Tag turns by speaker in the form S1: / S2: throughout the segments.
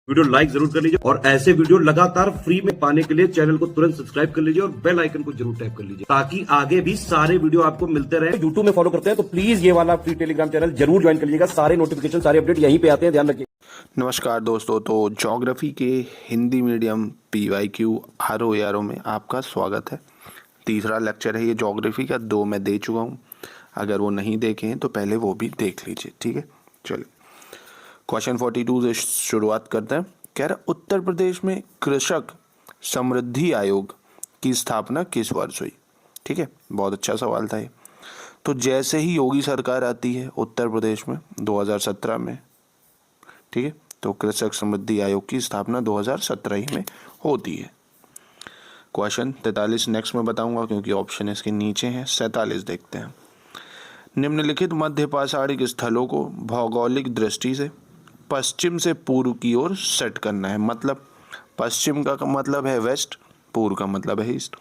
S1: Video like जरूर कर लीजिए और ऐसे वीडियो लगातार फ्री में पाने के लिए चैनल को तुरंत सब्सक्राइब कर लीजिए और बेल आइकन को जरूर टैप कर लीजिए ताकि आगे भी सारे वीडियो आपको मिलते रहे। यूट्यूब में फॉलो करते हैं तो प्लीज ये वाला फ्री टेलीग्राम चैनल जरूर ज्वाइन कर लीजिएगा। सारे नोटिफिकेशन सारे अपडेट यहीं पे आते हैं, ध्यान रखिए।
S2: नमस्कार दोस्तों, तो ज्योग्राफी के हिंदी मीडियम PYQ ROARO में आपका स्वागत है। तीसरा लेक्चर है ये ज्योग्राफी का, 2 मैं दे चुका हूँ। अगर वो नहीं देखे हैं तो पहले वो भी देख लीजिए, ठीक है। चलिए क्वेश्चन 42 से शुरुआत करते हैं। कह रहा उत्तर प्रदेश में कृषक समृद्धि आयोग की स्थापना किस वर्ष हुई? ठीक है, बहुत अच्छा सवाल था ये। तो जैसे ही योगी सरकार आती है उत्तर प्रदेश में 2017 में, ठीक है, तो कृषक समृद्धि आयोग की स्थापना 2017 ही में होती है। क्वेश्चन 43 नेक्स्ट में बताऊंगा क्योंकि ऑप्शन इसके नीचे है। 47 देखते हैं। निम्नलिखित मध्य पाषाणिक स्थलों को भौगोलिक दृष्टि से पश्चिम से पूर्व की ओर सेट करना है। मतलब पश्चिम का मतलब है वेस्ट, पूर्व का मतलब है ईस्ट।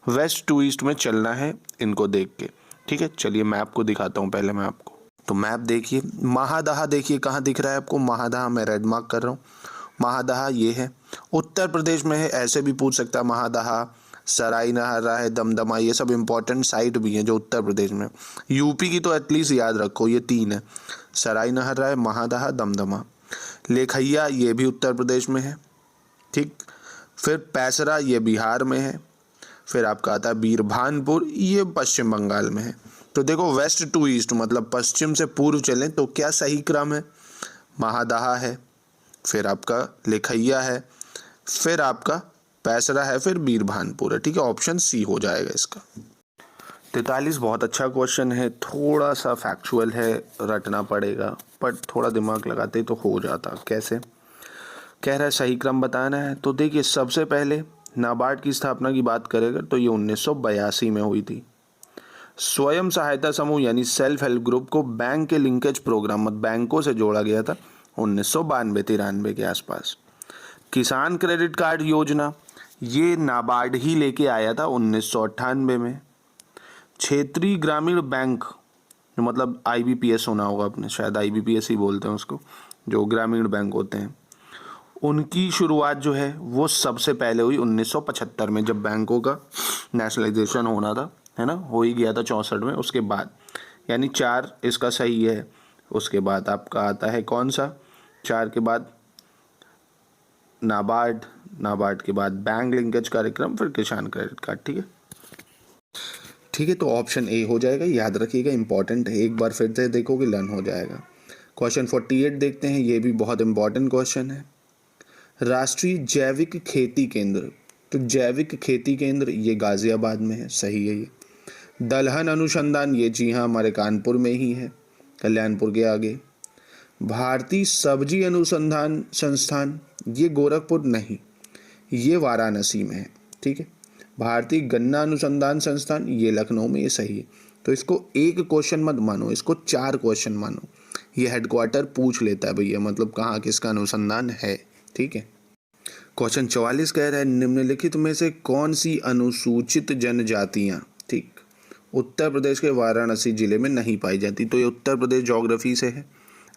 S2: वेस्ट टू ईस्ट में चलना है इनको देख के, ठीक है। चलिए मैप को दिखाता हूँ पहले मैं आपको। तो मैप देखिए, महादहा देखिए कहाँ दिख रहा है आपको। महादहा मैं रेड मार्क कर रहा हूँ। महादहा ये है, उत्तर प्रदेश में है। ऐसे भी पूछ सकता है महादहा, सराय नहरा है, दमदमा, ये सब इंपॉर्टेंट साइट भी हैं जो उत्तर प्रदेश में। यूपी की तो एटलीस्ट याद रखो, ये 3 है, सराय नहरा है, महादहा, दमदमा। लेखैया ये भी उत्तर प्रदेश में है, ठीक। फिर पैसरा ये बिहार में है। फिर आपका आता है बीरभानपुर, ये पश्चिम बंगाल में है। तो देखो वेस्ट टू ईस्ट मतलब पश्चिम से पूर्व चलें तो क्या सही क्रम है? महादहा है, फिर आपका लेखैया है, फिर आपका पैसरा है, फिर बीरभानपुर है, ठीक है। ऑप्शन सी हो जाएगा इसका। 43 बहुत अच्छा क्वेश्चन है, थोड़ा सा फैक्चुअल है, रटना पड़ेगा, पर थोड़ा दिमाग लगाते तो हो जाता। कैसे? कह रहा है सही क्रम बताना है। तो देखिए सबसे पहले नाबार्ड की स्थापना की बात करेगा तो ये 1982 में हुई थी। स्वयं सहायता समूह यानी सेल्फ हेल्प ग्रुप को बैंक के लिंकेज प्रोग्राम मतलब बैंकों से जोड़ा गया था 1992-93 के आसपास। किसान क्रेडिट कार्ड योजना ये नाबार्ड ही लेके आया था 1998 में। क्षेत्रीय ग्रामीण बैंक मतलब IBPS होना होगा आपने, शायद IBPS ही बोलते हैं उसको, जो ग्रामीण बैंक होते हैं, उनकी शुरुआत जो है वो सबसे पहले हुई 1975 में, जब बैंकों का नेशनलाइजेशन होना था, है ना, हो ही गया था 64 में। उसके बाद यानी 4 इसका सही है। उसके बाद आपका आता है कौन सा? 4 के बाद नाबार्ड, नाबार्ड के बाद बैंक लिंकेज कार्यक्रम, फिर किसान क्रेडिट कार्ड, ठीक है। ठीक है, तो ऑप्शन ए हो जाएगा, याद रखिएगा, इंपॉर्टेंट है, एक बार फिर से देखोगे लर्न हो जाएगा। क्वेश्चन 48 देखते हैं, ये भी बहुत इंपॉर्टेंट क्वेश्चन है। राष्ट्रीय जैविक खेती केंद्र, तो जैविक खेती केंद्र ये गाजियाबाद में है, सही है ये। दलहन अनुसंधान ये जी हाँ हमारे कानपुर में ही है, कल्याणपुर के आगे। भारतीय सब्जी अनुसंधान संस्थान ये गोरखपुर नहीं, ये वाराणसी में है, ठीक है। भारतीय गन्ना अनुसंधान संस्थान ये लखनऊ में, ये सही है। तो इसको एक क्वेश्चन मत मानो, इसको 4 क्वेश्चन मानो। ये हेडक्वार्टर पूछ लेता है भैया, मतलब कहाँ किसका अनुसंधान है, ठीक है। क्वेश्चन 44 कह रहा है निम्नलिखित में से कौन सी अनुसूचित जनजातियां, ठीक, उत्तर प्रदेश के वाराणसी जिले में नहीं पाई जाती? तो ये उत्तर प्रदेश ज्योग्राफी से है।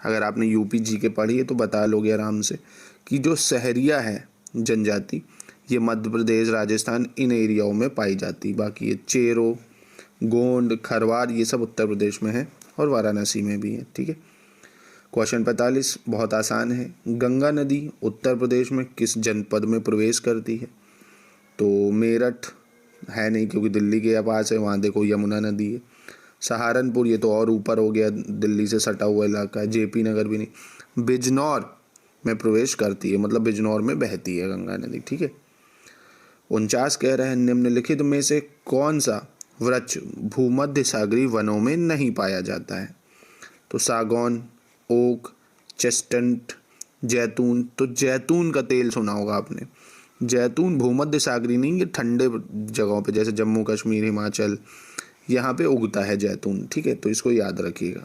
S2: अगर आपने UP GK पढ़ी है तो बता लोगे आराम से कि जो सहरिया है जनजाति ये मध्य प्रदेश, राजस्थान, इन एरियाओं में पाई जाती। बाकी ये चेरो, गोंड, खरवार ये सब उत्तर प्रदेश में है और वाराणसी में भी है, ठीक है। क्वेश्चन 45 बहुत आसान है। गंगा नदी उत्तर प्रदेश में किस जनपद में प्रवेश करती है? तो मेरठ है नहीं क्योंकि दिल्ली के पास है, वहाँ देखो यमुना नदी है। सहारनपुर ये तो और ऊपर हो गया, दिल्ली से सटा हुआ इलाका है। JP नगर भी नहीं। बिजनौर में प्रवेश करती है, मतलब बिजनौर में बहती है गंगा नदी, ठीक है। 49 कह रहे हैं निम्नलिखित में से कौन सा वृक्ष भूमध्य सागरीय वनों में नहीं पाया जाता है? तो सागौन, ओक, चेस्टनट, जैतून। तो जैतून का तेल सुना होगा आपने। जैतून भूमध्य सागरीय नहीं, ये ठंडे जगहों पे जैसे जम्मू कश्मीर, हिमाचल, यहाँ पे उगता है जैतून, ठीक है, तो इसको याद रखिएगा।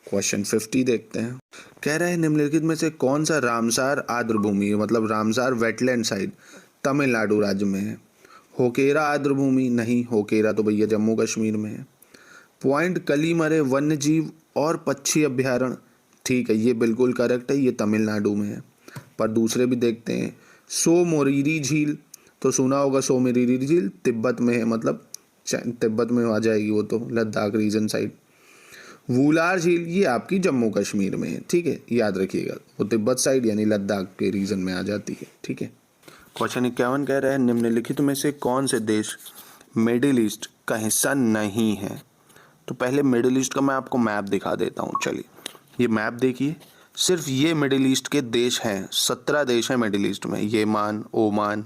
S2: क्वेश्चन 50 देखते हैं। कह रहा है निम्नलिखित में से कौन सा रामसार आर्द्रभूमि मतलब रामसार वेटलैंड साइट तमिलनाडु राज्य में है? होकेरा आर्द्रभूमि नहीं, होकेरा तो भैया जम्मू कश्मीर में है। पॉइंट कलीमरे वन्य जीव और पक्षी अभ्यारण्य, ठीक है, ये बिल्कुल करेक्ट है, ये तमिलनाडु में है। पर दूसरे भी देखते हैं। सो मोरिरी झील, तो सुना होगा सो मोरिरी झील, तिब्बत में है, मतलब तिब्बत में आ जाएगी वो तो, लद्दाख रीजन साइड। वुलार झील ये आपकी जम्मू कश्मीर में है, ठीक है, याद रखिएगा, वो तिब्बत साइड यानी लद्दाख के रीजन में आ जाती है, ठीक है। क्वेश्चन 51 कह रहा है निम्नलिखित में से कौन से देश मिडिल ईस्ट का हिस्सा नहीं है। तो पहले मिडिल ईस्ट का मैं आपको मैप दिखा देता हूँ। चलिए ये मैप देखिए, सिर्फ ये मिडिल ईस्ट के देश हैं, 17 देश हैं मिडिल ईस्ट में। Yemen, Oman,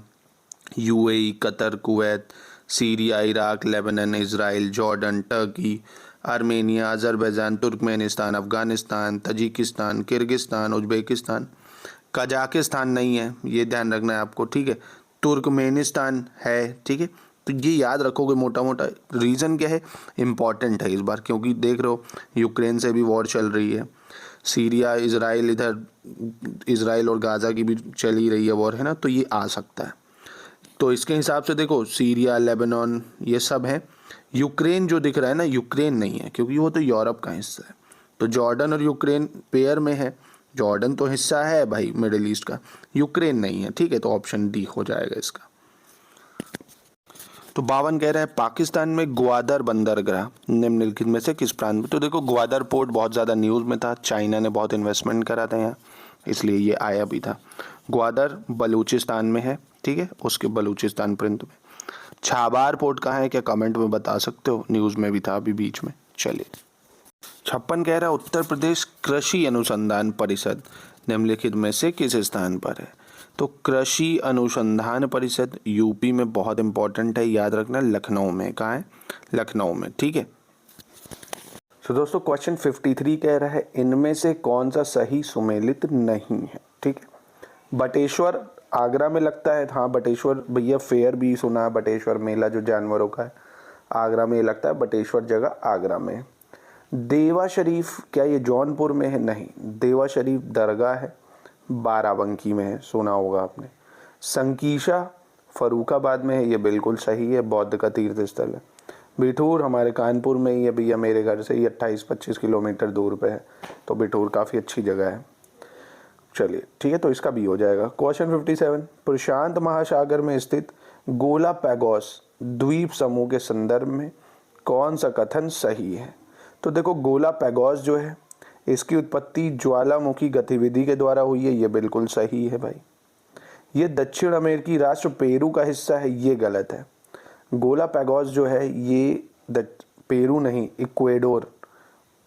S2: UAE, Qatar, Kuwait, Syria, Iraq, Lebanon, Israel, Jordan, Turkey, Armenia, Azerbaijan, Turkmenistan, Afghanistan, Tajikistan, Kyrgyzstan, Uzbekistan, Kazakhstan नहीं है, ये ध्यान रखना है आपको, ठीक है। तुर्कमेनिस्तान है, ठीक है। तो ये याद रखोगे मोटा मोटा। रीज़न क्या है, इम्पॉर्टेंट है इस बार, क्योंकि देख रहे हो यूक्रेन से भी वॉर चल रही है, सीरिया, इजराइल, इधर इजराइल और गाज़ा की भी चल ही रही है वॉर, है ना, तो ये आ सकता है। तो इसके हिसाब से देखो सीरिया, लेबनान ये सब है। यूक्रेन जो दिख रहा है ना, यूक्रेन नहीं है, क्योंकि वो तो यूरोप का हिस्सा है। तो जॉर्डन और यूक्रेन पेयर में है, जॉर्डन तो हिस्सा है भाई मिडिल ईस्ट का, यूक्रेन नहीं है, ठीक है। तो ऑप्शन डी हो जाएगा इसका। तो 52 कह रहा है पाकिस्तान में ग्वादर बंदरगाह निम्नलिखित में से किस प्रांत में। तो देखो ग्वादर पोर्ट बहुत ज़्यादा न्यूज़ में था, चाइना ने बहुत इन्वेस्टमेंट करा था यहाँ, इसलिए ये आया भी था। ग्वादर बलूचिस्तान में है, ठीक है, उसके बलूचिस्तान प्रांत में। छाबार पोर्ट कहाँ है, क्या कमेंट में बता सकते हो, न्यूज़ में भी था अभी बीच में। चलिए 56 कह रहा है उत्तर प्रदेश कृषि अनुसंधान परिषद निम्नलिखित में से किस स्थान पर है। तो कृषि अनुसंधान परिषद यूपी में बहुत इंपॉर्टेंट है, याद रखना, लखनऊ में। कहाँ है, लखनऊ में, ठीक है। तो दोस्तों क्वेश्चन 53 कह रहा है इनमें से कौन सा सही सुमेलित नहीं है, ठीक है। बटेश्वर आगरा में लगता है, हाँ बटेश्वर भैया, फेयर भी सुना है, बटेश्वर मेला जो जानवरों का है आगरा में लगता है, बटेश्वर जगह आगरा में। देवा शरीफ क्या ये जौनपुर में है, नहीं, देवा शरीफ दरगाह है, बाराबंकी में है, सुना होगा आपने। संकीशा फरुखाबाद में है, ये बिल्कुल सही है, बौद्ध का तीर्थ स्थल है। बिठूर हमारे कानपुर में ही है भैया, मेरे घर से ही 28-25 किलोमीटर दूर पे है, तो बिठूर काफ़ी अच्छी जगह है। चलिए ठीक है, तो इसका भी हो जाएगा। क्वेश्चन 57 प्रशांत महासागर में स्थित गोलापैगोस द्वीप समूह के संदर्भ में कौन सा कथन सही है। तो देखो गोलापैगोस जो है इसकी उत्पत्ति ज्वालामुखी गतिविधि के द्वारा हुई है, ये बिल्कुल सही है भाई। ये दक्षिण अमेरिकी राष्ट्र पेरू का हिस्सा है, ये गलत है। गोलापैगोस जो है ये पेरू नहीं, इक्वेडोर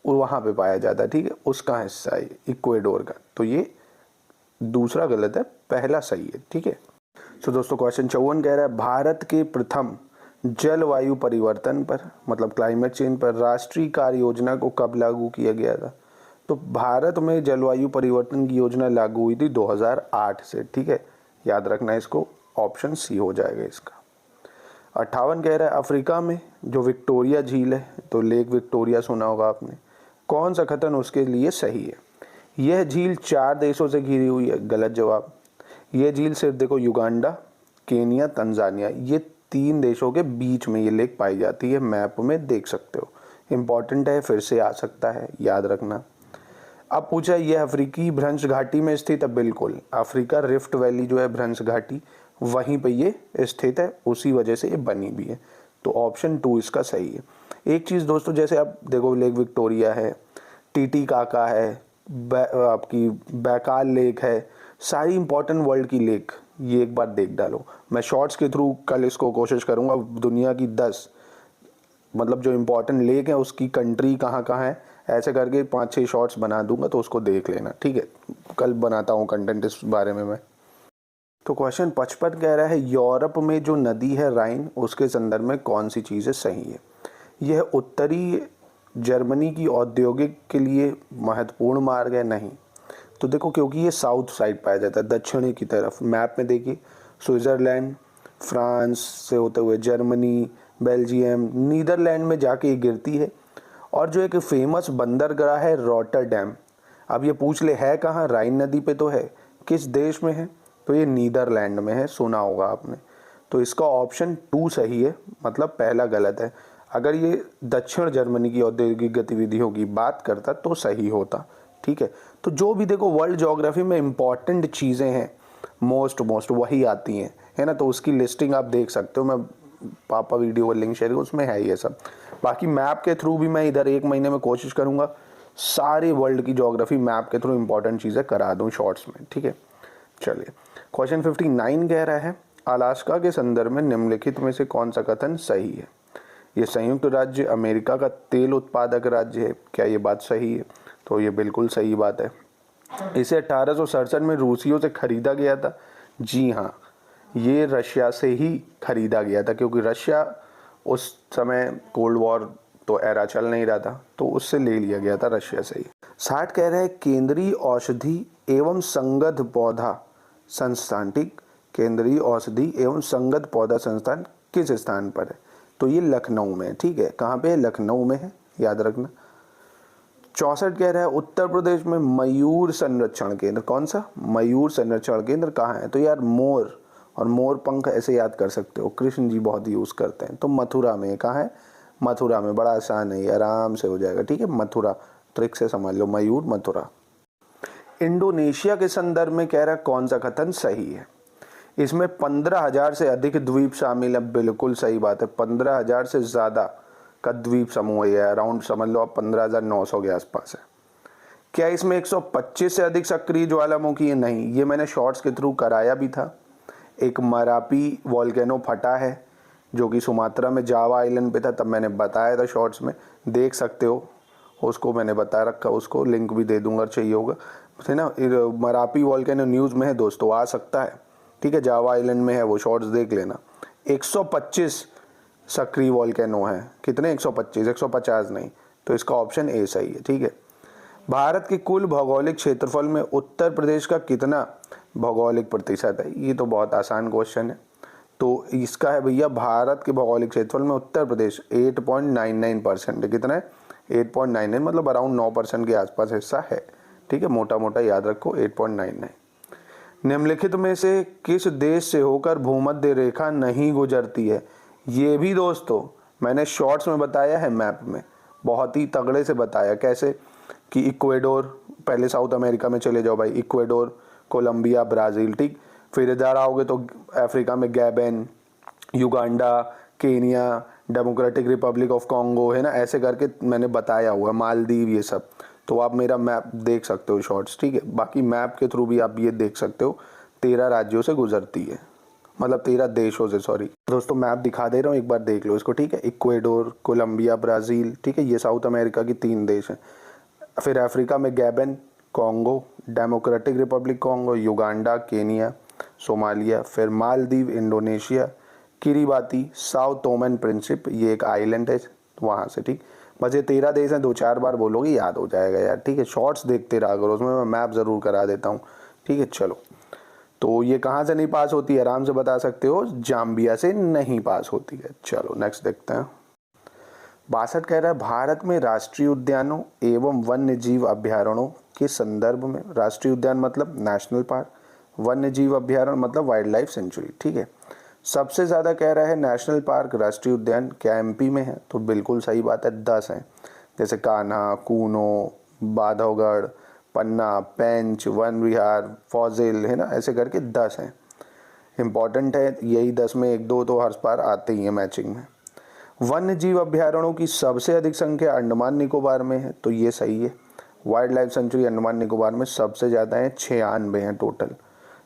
S2: वहाँ पे पाया जाता है, ठीक है, उसका हिस्सा है इक्वेडोर का, तो ये दूसरा गलत है, पहला सही है, ठीक है। तो दोस्तों क्वेश्चन 54 कह रहा है भारत के प्रथम जलवायु परिवर्तन पर मतलब क्लाइमेट चेंज पर राष्ट्रीय कार्य योजना को कब लागू किया गया था। तो भारत में जलवायु परिवर्तन की योजना लागू हुई थी 2008 से, ठीक है, याद रखना इसको, ऑप्शन सी हो जाएगा इसका। 58 कह रहा है अफ्रीका में जो विक्टोरिया झील है, तो लेक विक्टोरिया सुना होगा आपने, कौन सा कथन उसके लिए सही है। यह झील 4 देशों से घिरी हुई है, गलत जवाब। यह झील सिर्फ देखो युगांडा, केनिया, तंजानिया, ये 3 देशों के बीच में ये लेक पाई जाती है, मैप में देख सकते हो, इंपॉर्टेंट है, फिर से आ सकता है, याद रखना। अब पूछा यह अफ्रीकी भ्रंश घाटी में स्थित है, बिल्कुल अफ्रीका रिफ्ट वैली जो है भ्रंश घाटी वहीं पे ये स्थित है, उसी वजह से ये बनी भी है, तो ऑप्शन 2 इसका सही है। एक चीज़ दोस्तों, जैसे आप देखो लेक विक्टोरिया है, टीटीकाका है, आपकी बैकाल लेक है, सारी इंपॉर्टेंट वर्ल्ड की लेक, ये एक बार देख डालो। मैं शॉर्ट्स के थ्रू कल इसको कोशिश करूँगा, दुनिया की 10 मतलब जो इम्पोर्टेंट लेक है उसकी कंट्री कहाँ कहाँ है, ऐसे करके 5-6 शॉर्ट्स बना दूंगा, तो उसको देख लेना, ठीक है, कल बनाता हूँ कंटेंट इस बारे में मैं। तो क्वेश्चन 55 कह रहा है यूरोप में जो नदी है राइन, उसके संदर्भ में कौन सी चीज़ें सही है। यह उत्तरी जर्मनी की औद्योगिक के लिए महत्वपूर्ण मार्ग है, नहीं। तो देखो क्योंकि ये साउथ साइड पाया जाता है, दक्षिणी की तरफ, मैप में देखिए स्विट्ज़रलैंड, फ्रांस से होते हुए जर्मनी, बेल्जियम, नीदरलैंड में जाके ये गिरती है। और जो एक फेमस बंदरगाह है रॉटरडैम, अब ये पूछ ले है कहाँ, राइन नदी पे तो है, किस देश में है, तो ये नीदरलैंड में है, सुना होगा आपने। तो इसका ऑप्शन 2 सही है, मतलब पहला गलत है। अगर ये दक्षिण जर्मनी की औद्योगिक गतिविधियों की बात करता तो सही होता, ठीक है। तो जो भी देखो वर्ल्ड ज्योग्राफी में इम्पॉर्टेंट चीज़ें हैं मोस्ट वही आती हैं, है ना। तो उसकी लिस्टिंग आप देख सकते हो, मैं पापा वीडियो का लिंक शेयर करूँ, उसमें है ये सब। बाकी मैप के थ्रू भी मैं इधर 1 महीने में कोशिश करूँगा सारी वर्ल्ड की ज्योग्राफी मैप के थ्रू इंपॉर्टेंट चीज़ें करा दूँ शॉर्ट्स में, ठीक है। चलिए क्वेश्चन 59 कह रहा है अलास्का के संदर्भ में निम्नलिखित में से कौन सा कथन सही है। ये संयुक्त राज्य अमेरिका का तेल उत्पादक राज्य है, क्या ये बात सही है? तो ये बिल्कुल सही बात है। इसे 1867 में रूसियों से खरीदा गया था। जी हाँ, ये रशिया से ही खरीदा गया था, क्योंकि रशिया उस समय कोल्ड वॉर तो एरा चल नहीं रहा था, तो उससे ले लिया गया था रशिया से ही। 60 कह रहा है केंद्रीय औषधि एवं संगत पौधा संस्थान, ठीक, केंद्रीय औषधि एवं संगत पौधा संस्थान किस स्थान पर है? तो ये लखनऊ में है, ठीक है। कहाँ पे है? लखनऊ में है, याद रखना। 64 कह रहा है उत्तर प्रदेश में मयूर संरक्षण केंद्र, कौन सा? मयूर संरक्षण केंद्र कहाँ है? तो यार मोर और मोर पंख ऐसे याद कर सकते हो, कृष्ण जी बहुत यूज करते हैं। तो मथुरा में, कहाँ है? मथुरा में। बड़ा आसान है, आराम से हो जाएगा, ठीक है। मथुरा, ट्रिक से समझ लो, मयूर मथुरा। इंडोनेशिया के संदर्भ में कह रहा है कौन सा कथन सही है? इसमें 15,000 से अधिक द्वीप शामिल है, बिल्कुल सही बात है। 15,000 से ज्यादा का द्वीप समूह है, अराउंड समझ लो आप 15,900 के आसपास है। क्या इसमें 125 से अधिक सक्रिय ज्वालामुखी है? नहीं, ये मैंने शॉर्ट्स के थ्रू कराया भी था। एक मरापी वॉल्केनो फटा है जो कि सुमात्रा में जावा आइलैंड पे था, तब मैंने बताया था शॉर्ट्स में, देख सकते हो उसको, मैंने बता रखा, उसको लिंक भी दे दूंगा चाहिए होगा, है ना। मरापी वॉल्केनो न्यूज़ में है दोस्तों, आ सकता है, ठीक है। जावा आइलैंड में है वो, शॉर्ट्स देख लेना। 125 सक्रिय वॉल्केनो है, कितने? 125, 150 नहीं, तो इसका ऑप्शन ए सही है, ठीक है। भारत के कुल भौगोलिक क्षेत्रफल में उत्तर प्रदेश का कितना भौगोलिक प्रतिशत है? ये तो बहुत आसान क्वेश्चन है। तो इसका है भैया, भारत के भौगोलिक क्षेत्रफल में उत्तर प्रदेश 8.99% है। कितना है? 8.99, मतलब अराउंड 9% के आसपास हिस्सा है, ठीक है। मोटा मोटा याद रखो 8.99। निम्नलिखित में से किस देश से होकर भूमध्य रेखा नहीं गुजरती है? ये भी दोस्तों मैंने शॉर्ट्स में बताया है, मैप में बहुत ही तगड़े से बताया। कैसे? कि इक्वेडोर, पहले साउथ अमेरिका में चले जाओ भाई, इक्वेडोर, कोलंबिया, ब्राज़ील, ठीक। फिर इधर आओगे तो अफ्रीका में Gabon, Uganda, Kenya, democratic Republic of Congo, है ना, ऐसे करके मैंने बताया हुआ, मालदीव, ये सब। तो आप मेरा मैप देख सकते हो शॉर्ट्स, ठीक है। बाकी मैप के थ्रू भी आप ये देख सकते हो 13 राज्यों से गुजरती है, मतलब 13 देशों से, सॉरी दोस्तों, मैप दिखा दे रहा हूँ, एक बार देख लो इसको, ठीक है। इक्वेडोर, कोलंबिया, ब्राज़ील, ठीक है, ये साउथ अमेरिका की 3 देश हैं। फिर अफ्रीका में Gabon, Congo, Democratic Republic Congo, Uganda, Kenya, Somalia, फिर Maldives, Indonesia, Kiribati, Sao Tome and Principe, ये एक आइलैंड है वहाँ से, ठीक। बस ये 13 देश हैं, 2-4 बार बोलोगे याद हो जाएगा यार, ठीक है। शॉर्ट्स देखते रहा करो, उसमें मैं मैप ज़रूर करा देता हूँ, ठीक है। चलो, तो ये कहाँ से नहीं पास होती है? आराम से बता सकते हो, जाम्बिया से नहीं पास होती है। चलो नेक्स्ट देखते हैं। 62 कह रहा है भारत में राष्ट्रीय उद्यानों एवं वन्य जीव अभ्यारण्यों के संदर्भ में, राष्ट्रीय उद्यान मतलब नेशनल पार्क, वन्य जीव अभ्यारण्य मतलब वाइल्ड लाइफ सेंचुरी, ठीक है। सबसे ज़्यादा कह रहा है नेशनल पार्क, राष्ट्रीय उद्यान, क्या एमपी में है? तो बिल्कुल सही बात है, 10 हैं। जैसे कान्हा, कूनो, बांधवगढ़, पन्ना, पेंच, वन विहार, फॉजिल, है ना, ऐसे करके 10 हैं। इंपॉर्टेंट है यही 10 में 1-2 तो हर बार आते ही हैं मैचिंग में। वन्य जीव अभ्यारण्यों की सबसे अधिक संख्या अंडमान निकोबार में है, तो ये सही है। Wild life sanctuary Andaman Nicobar में सबसे ज़्यादा है, 96 हैं टोटल।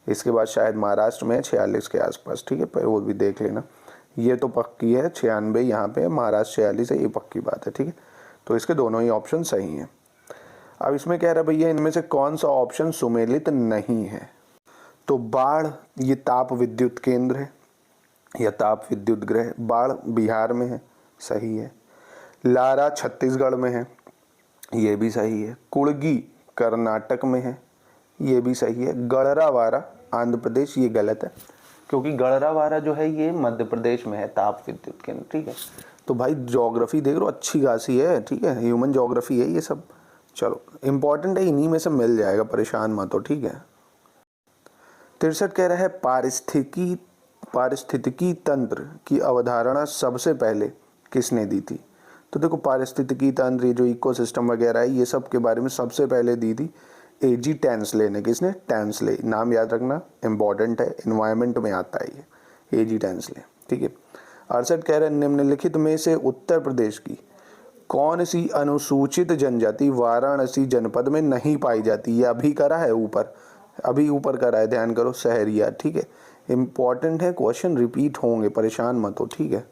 S2: इसके बाद शायद महाराष्ट्र में है 46 के आसपास, ठीक है, पर वो भी देख लेना। ये तो पक्की है 96 यहाँ पे, महाराष्ट्र 46 है, ये पक्की बात है, ठीक है। तो इसके दोनों ही ऑप्शन सही हैं। अब इसमें कह रहा है भैया इनमें से कौन सा ऑप्शन सुमेलित नहीं है? तो बाढ़, ये ताप विद्युत केंद्र है या ताप विद्युत गृह, बाढ़ बिहार में है, सही है। लारा छत्तीसगढ़ में है, ये भी सही है। कुड़गी कर्नाटक में है, ये भी सही है। गढ़रावारा आंध्र प्रदेश, ये गलत है, क्योंकि गढ़रावारा जो है ये मध्य प्रदेश में है, ताप विद्युत केंद्र, ठीक है। तो भाई ज्योग्राफी देख लो अच्छी खासी है, ठीक है, ह्यूमन ज्योग्राफी है ये सब। चलो इंपॉर्टेंट है, इन्हीं में से मिल जाएगा, परेशान मत हो, ठीक है। 63 कह रहा है पारिस्थितिकी तंत्र की अवधारणा सबसे पहले किसने दी थी? तो देखो पारिस्थितिकी तंत्र, ये जो इकोसिस्टम वगैरह है, ये सब के बारे में सबसे पहले दी थी एजी टेंसले ने, किसने? टेंसले, नाम याद रखना इंपॉर्टेंट है, इन्वायरमेंट में आता है ये, एजी टेंसले। ठीक है। 68 कह रहे हैं निम्नलिखित में से उत्तर प्रदेश की कौन सी अनुसूचित जनजाति वाराणसी जनपद में नहीं पाई जाती? ये अभी करा है ऊपर, अभी ऊपर करा है, ध्यान करो, सहरिया। ठीक है, इंपॉर्टेंट है क्वेश्चन, रिपीट होंगे, परेशान मत हो। ठीक है,